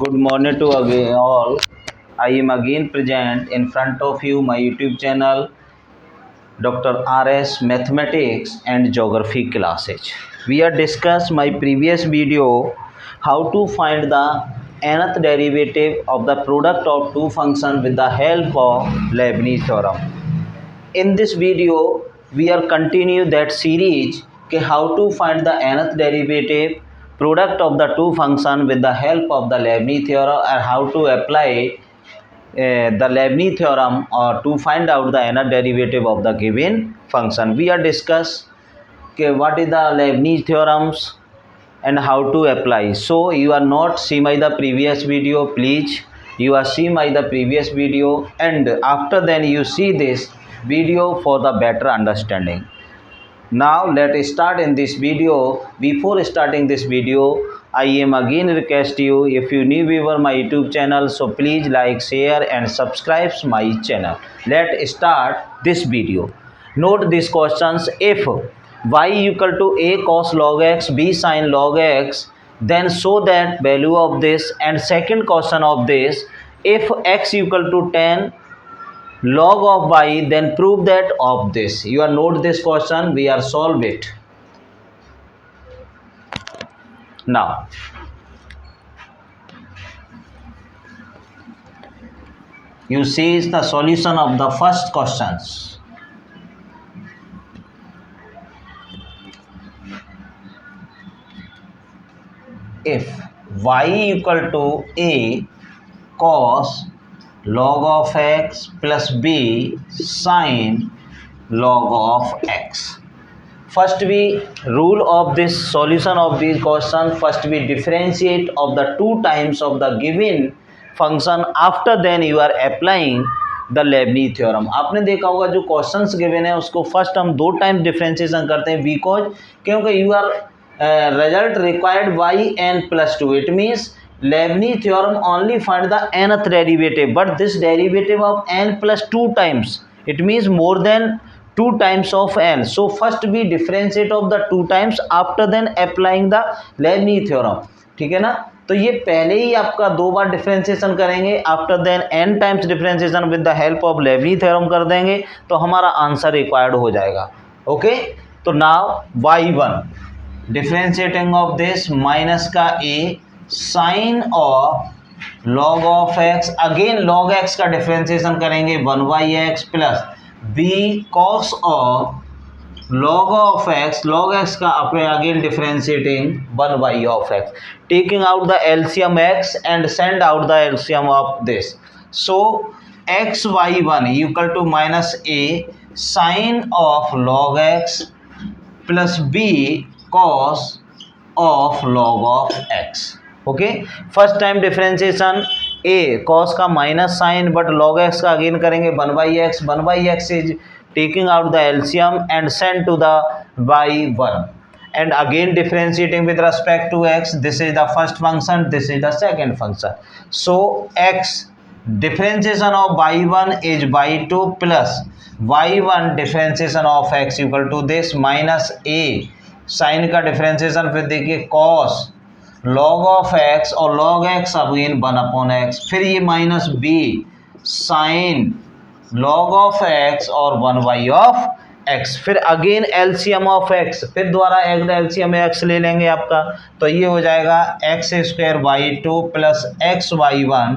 Good morning to again all. I am again present in front of you my YouTube channel Dr. RS Mathematics and Geography classes. We have discussed my previous video how to find the nth derivative of the product of two functions with the help of Leibniz theorem. In this video we are continue that series ke how to find the nth derivative product of the two function with the help of the Leibniz theorem and how to apply the Leibniz theorem or to find out the nth derivative of the given function. We are discuss what is the Leibniz theorems and how to apply. So you are not see my the previous video, please you are see my the previous video and after then you see this video for the better understanding. Now let's start in this video. Before starting this video, I am again request you, if you new viewer my YouTube channel, so please like, share and subscribe my channel. Let's start this video. Note these questions. If y equal to a cos log x, b sin log x, then show that value of this. And second question of this, if x equal to 10 log of y, then prove that of this. You are note this question, we are solve it. Now you see is the solution of the first questions. If y equal to a cos log of x plus b sin log of x. First we rule of this solution of this question, first we differentiate of the two times of the given function, after then you are applying the Leibniz theorem. आपने देखा होगा जो questions given है उसको first हम दो time differentiation करते हैं बिकॉज क्योंकि you are result required y n plus 2. It means Leibniz theorem only find the nth derivative, but this derivative of n plus 2 times, it means more than 2 times of n. So first we differentiate of the 2 times, after then applying the Leibniz theorem. ठीक है ना, तो ये पहले ही आपका दो बार डिफरेंशिएशन करेंगे, after then n times differentiation with the help of Leibniz theorem कर देंगे तो हमारा आंसर रिक्वायर्ड हो जाएगा. ओके, तो now y1 differentiating of this minus का a sine of log of x, again log x का डिफरेंशिएशन करेंगे 1/x plus b cos of log of x, log x का अपने again differentiating 1 of x, taking out the LCM x and send out the LCM of this. So xy1 equal to minus a sin of log x plus b cos of log of x. Okay, first time differentiation a cos का minus sine but log x का again करेंगे 1/x. 1/x is taking out the LCM and send to the y1 and again differentiating with respect to x. This is the first function, this is the second function. So x differentiation of y1 is y2 plus y1 differentiation of x equal to this minus a sine का differentiation फिर देखिए cos log of x और log x again 1/x, फिर ये minus b sine log of x और 1/x, फिर again LCM of x, फिर दोबारा LCM x ले लेंगे आपका, तो ये हो जाएगा x² y2 plus xy1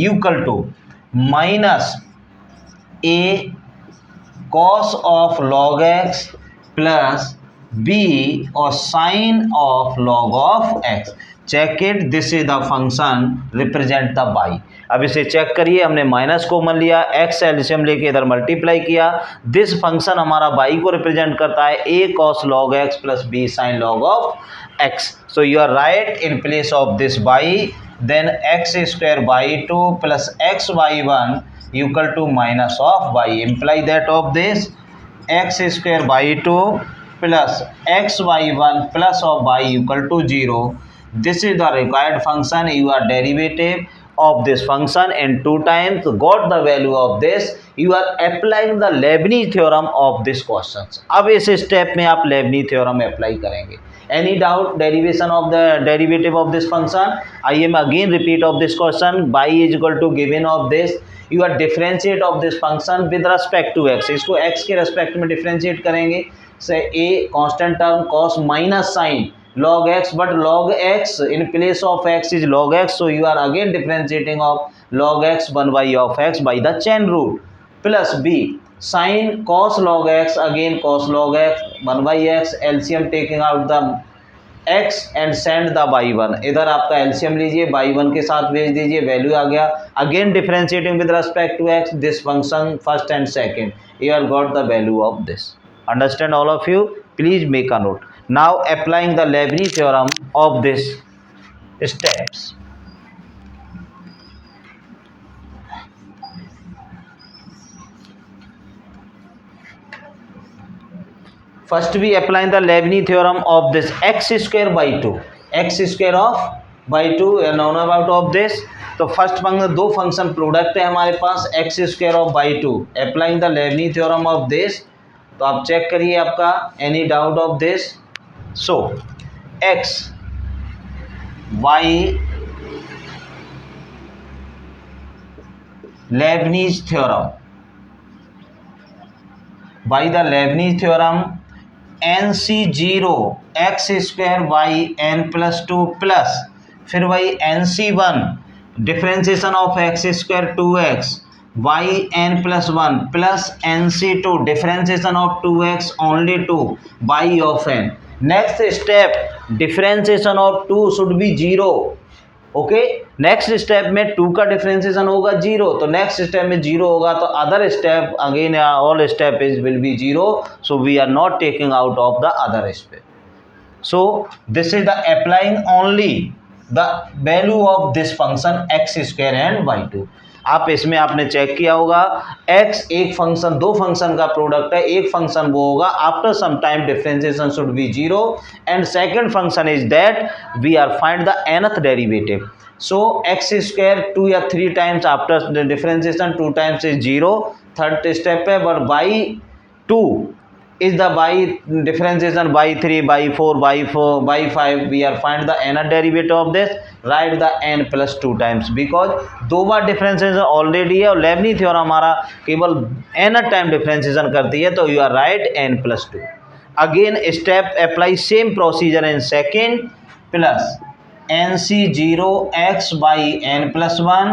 equal to minus a cos of log x plus b और sin of log of x. Check it, this is the function represent the y. अब इसे चेक करिए, हमने माइनस कॉमन लिया, x LCM लेके इधर multiply किया, this function हमारा y को रिप्रेजेंट करता है a cos log x plus b sin log of x. So you are right in place of this y, then x² y2 plus xy1 equal to minus of y, imply that of this x² y2 plus xy1 plus of y equal to 0. This is the required function. You are derivative of this function in 2 times, got the value of this. You are applying the Leibniz theorem of this questions. अब इस step में आप Leibniz theorem apply करेंगे. Any doubt derivation of the derivative of this function? I am again repeat of this question. Y is equal to given of this, you are differentiate of this function with respect to x. इसको x के respect में differentiate करेंगे. Say a constant term cos minus sin log x, but log x in place of x is log x, so you are again differentiating of log x 1 by of x by the chain rule, plus b sin cos log x, again cos log x 1 by x, LCM taking out the x and send the y1, इधर आपका LCM लीजिए, y1 के साथ भेज दीजिए, value आ गया, again differentiating with respect to x this function first and second, you have got the value of this. Understand all of you? Please make a note. Now applying the Leibniz theorem of this steps. First we applying the Leibniz theorem of this x square by 2, x square of by 2 known about of this. तो first function, दो function product है हमारे पास, x square of by 2, applying the Leibniz theorem of this. तो आप check करिए आपका any doubt of this. So x y Lebanese theorem, by the Leibniz theorem NC0 x square by n plus 2 plus फिर वही NC1 differentiation of x square 2x by n plus 1 plus NC2 differentiation of 2x only 2 by of n. Next step differentiation of 2 should be 0. Okay, next step में 2 का differentiation होगा 0, तो next step में 0 होगा, तो other step again all step is will be 0, so we are not taking out of the other step. So this is the applying only the value of this function x square and by 2. आप इसमें आपने check किया होगा x एक function, दो function का product है, एक फंक्शन वो होगा after some time differentiation should be 0 and second function is that we are find the nth derivative. So x square 2 या 3 times after differentiation 2 times is 0, third step है, but by 2 is the by differentiation by 3 by 4 by 5 we are find the nth derivative of this, write the n plus 2 times because दो बार differentiation already है और Lebanese theorem हमारा केवल nth time differentiation करती है, तो you are right n plus 2. Again step apply same procedure in second, plus NC0 x by n plus 1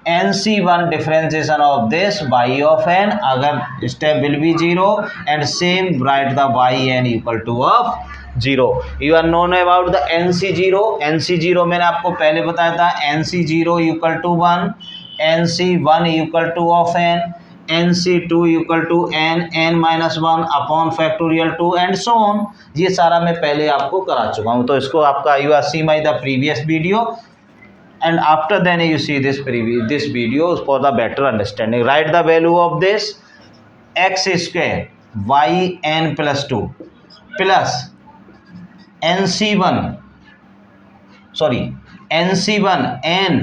NC1 differentiation of this y of n, अगर step will be 0 and same write the yn equal to of 0. You are known about the NC0. NC0 मैंने आपको पहले बताया था, NC0 equal to 1, NC1 equal to of n, NC2 equal to n minus 1 upon factorial 2 and so on. ये सारा मैं पहले आपको करा चुका हूँ, तो इसको आपका you are see my the previous video. And after then you see this video for the better understanding. Write the value of this x square y n plus 2 plus NC1 n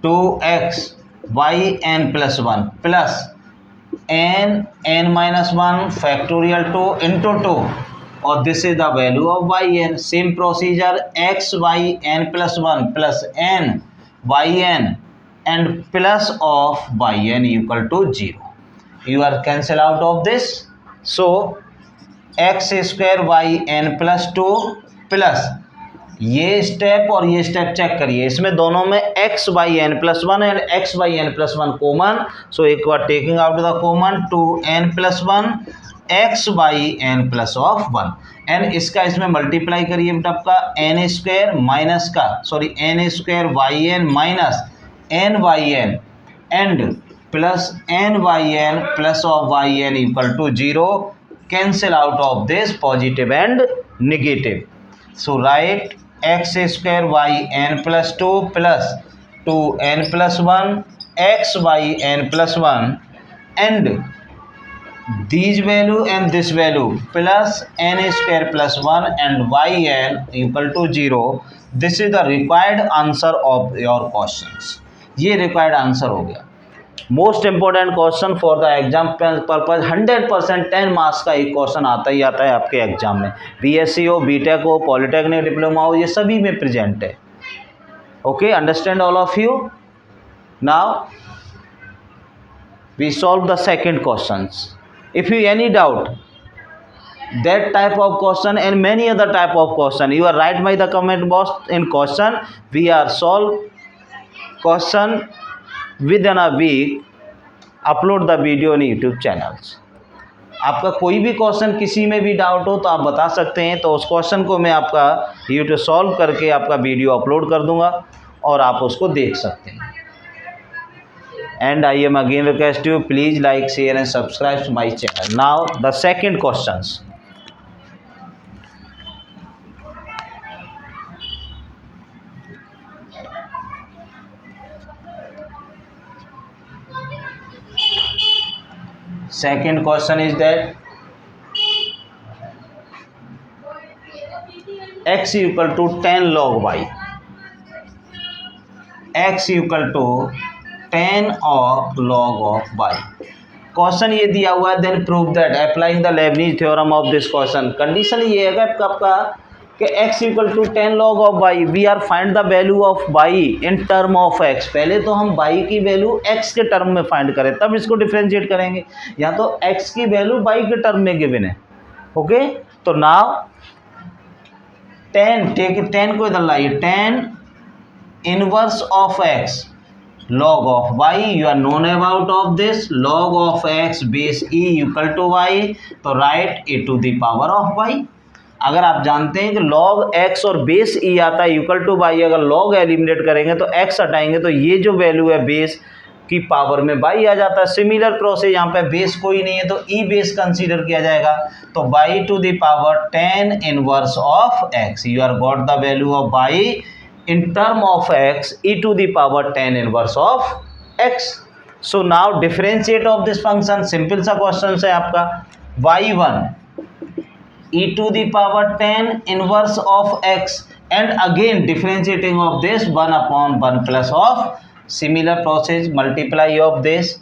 2x y n plus 1 plus n minus 1 factorial 2 into 2, और this is the value of y n. Same procedure x y n plus 1 plus n y n and plus of y n equal to 0. You are cancel out of this. So x square y n plus 2 plus ये step और ये step check करिए, इसमें दोनों में x y n plus 1 and x y n plus 1 common, so एक बार taking out the common 2n plus 1 x by n plus of 1 n, इसका इसमें मल्टीप्लाई करिए आपका एन स्क्वायर माइनस का n square y n minus n y n and plus n y n plus of y n equal to 0. Cancel out of this positive and negative. So right x square y n plus 2 plus 2n plus 1 x y n plus 1 and these value and this value plus n square plus 1 and yn equal to 0. This is the required answer of your questions. ये required answer हो गया. Most important question for the exam purpose, 100% 10 marks का एक question आता ही आता है आपके exam में, बीएससी हो, बीटेक हो, पॉलिटेक्निक डिप्लोमा हो, ये सभी में प्रेजेंट है। Okay, understand all of you. Now we solve the second questions. If you any doubt that type of question and many other type of question, you are write by the comment box in question. We are solve question within a week, upload the video on YouTube channels. आपका कोई भी question किसी में भी doubt हो तो आप बता सकते हैं, तो उस क्वेश्चन को मैं आपका यूट्यूब सॉल्व करके आपका वीडियो अपलोड कर दूंगा और आप उसको देख सकते हैं। And I am again request you, please like, share and subscribe to my channel. Now the second questions. Second question is that x equal to 10 log y. X equal to 10 of log of y. Question ये दिया हुआ है, then prove that applying the Leibniz theorem of this question. Condition ये है आपका कि x equal to 10 log of y, we are find the value of y in term of x। पहले तो हम y की वैल्यू x के term में फाइंड करें, तब इसको डिफ्रेंशिएट करेंगे। या तो x की वैल्यू y के टर्म में गिवन है। ओके, तो नाउ 10 टेक 10 को इधर लाइए, 10 inverse of x log of y, you are known about of this log of x base e equal to y, तो right e to the power of y। अगर आप जानते हैं कि log x और बेस e आता है equal to y, अगर log एलिमिनेट करेंगे तो x हटाएंगे तो ये जो वैल्यू है बेस की पावर में y आ जाता है। सिमिलर प्रोसेस यहाँ पे बेस कोई नहीं है तो e बेस कंसीडर किया जाएगा, तो y to the power 10 inverse of x, you are got the value of y in term of x e to the power 10 inverse of x. So now differentiate of this function, simple सा question है आपका, y1 e to the power 10 inverse of x and again differentiating of this 1 upon 1 plus of, similar process multiply of this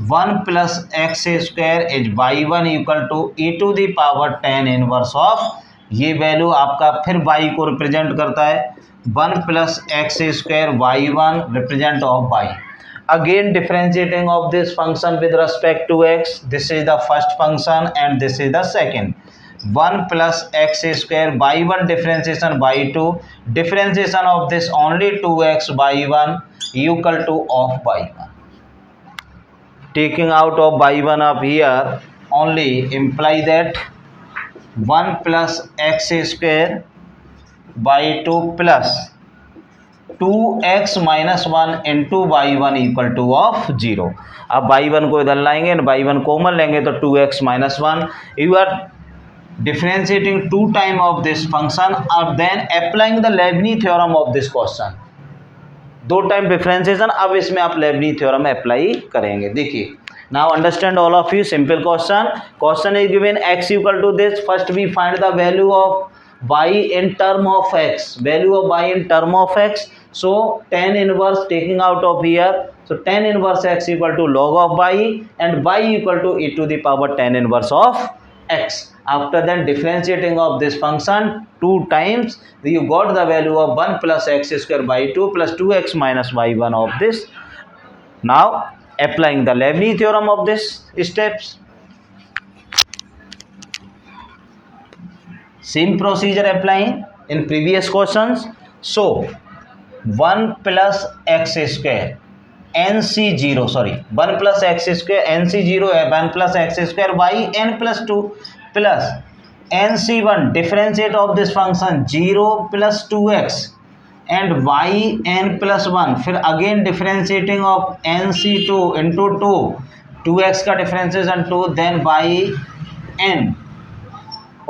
1 plus x square is y1 equal to e to the power 10 inverse of, ये value आपका फिर y को represent करता है, 1 plus x square y1 represent of y. Again differentiating of this function with respect to x, this is the first function and this is the second. 1 plus x square y1 differentiation y2, differentiation of this only 2x y1 equal to of y1. Taking out of y1 up here only imply that 1 plus x square y2 plus 2x minus 1 into y1 equal to of 0। अब y1 को इधर लाएंगे, y1 common लेंगे तो 2x minus 1, you are differentiating 2 time of this function और then applying the Leibniz theorem of this question। 2 time differentiation, अब इसमें आप लेबनीज थ्योरम अप्लाई करेंगे। देखिए, now understand all of you, simple question is given x equal to this, first we find the value of y in term of x, value of y in term of x, so 10 inverse taking out of here, so 10 inverse x equal to log of y and y equal to e to the power 10 inverse of x. After then differentiating of this function 2 times, you got the value of 1 plus x square by 2 plus 2x minus y1 of this. Now applying the Leibniz theorem of this steps, same procedure applying in previous questions. So 1 plus x square nc0, sorry 1 plus x square nc0 है 1 plus x square y n plus 2 plus nc1 differentiate of this function 0 plus 2x and y n plus 1, फिर again differentiating of nc2 into 2, 2x का differentiation 2, then y n।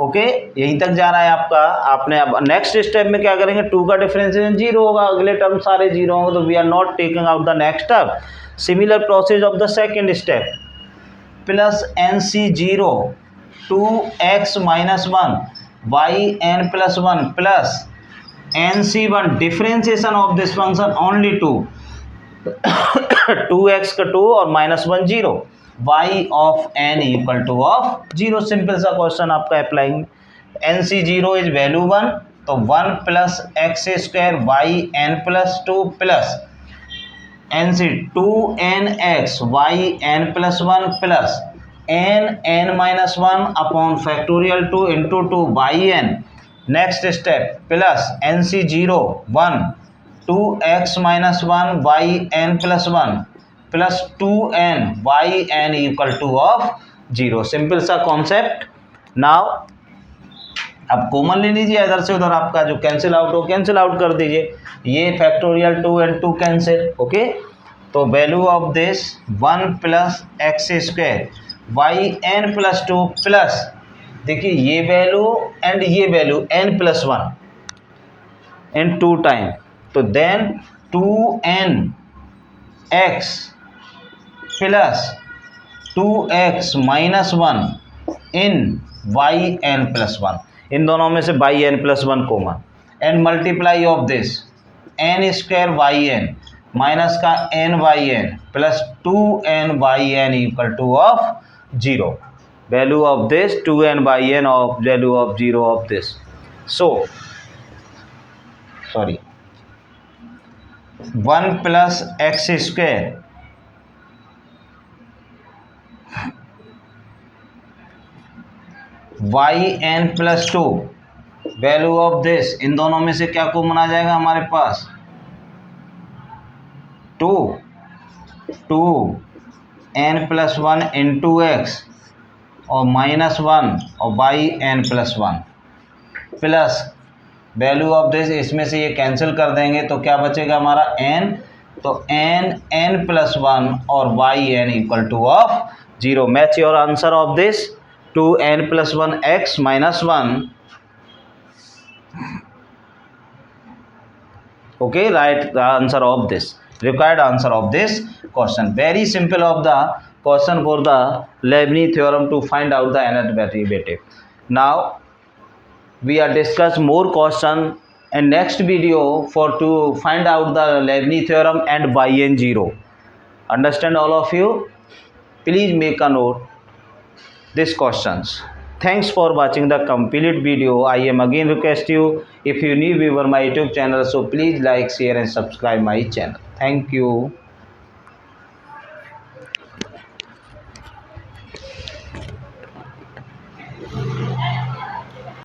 Okay, यहीं तक जा रहा है आपका। आपने अब नेक्स्ट स्टेप में क्या करेंगे, 2 का डिफरेंशिएशन 0 होगा, अगले टर्म सारे 0 होंगे, तो we are not taking out the next term. Similar process of the second step, plus nc0 2x minus 1 y n plus 1 plus nc1 differentiation of this function only 2, 2x का 2 और -1 0, y of n equal to of 0। Simple सा question आपका applying. NC0 is value 1, तो 1 plus x square y n plus 2 plus NC 2nx y n plus 1 plus n minus 1 upon factorial 2 into 2 y n। Next step plus NC0 1 2x minus 1 y n plus 1 plus 2n y n equal to of 0। Simple सा concept. Now अब common ले लीजिए इधर से उधर, आपका जो cancel out हो कैंसिल आउट कर दीजिए। ये फैक्टोरियल 2 and 2 कैंसिल, ओके। तो value of this 1 plus x square y n plus 2 plus, देखिए ये वैल्यू एंड ये value n plus 1 in 2 time, तो then 2n x plus 2x minus 1 in y n plus 1। इन दोनों में से by n plus 1 common, and multiply of this n square y n minus का n y n plus 2n y n equal to of 0। Value of this 2n y n of value of 0 of this. So sorry 1 plus x square y n plus 2, value of this, इन दोनों में से क्या कॉमन आ जाएगा हमारे पास 2 n प्लस 1 इंटू एक्स और माइनस 1 और by n plus 1 plus value of this, इसमें से ये कैंसिल कर देंगे तो क्या बचेगा हमारा n, तो n प्लस 1 और by n equal to of 0। Match your answer of this 2n plus 1 x minus 1, okay, write the answer of this, required answer of this question. Very simple of the question for the Leibniz theorem to find out the nth derivative. Now we are discuss more question in next video for to find out the Leibniz theorem and yn 0. Understand all of you? Please make a note these questions. Thanks for watching the complete video. I am again request you, if you new viewer my YouTube channel, so please like, share and subscribe my channel. Thank you.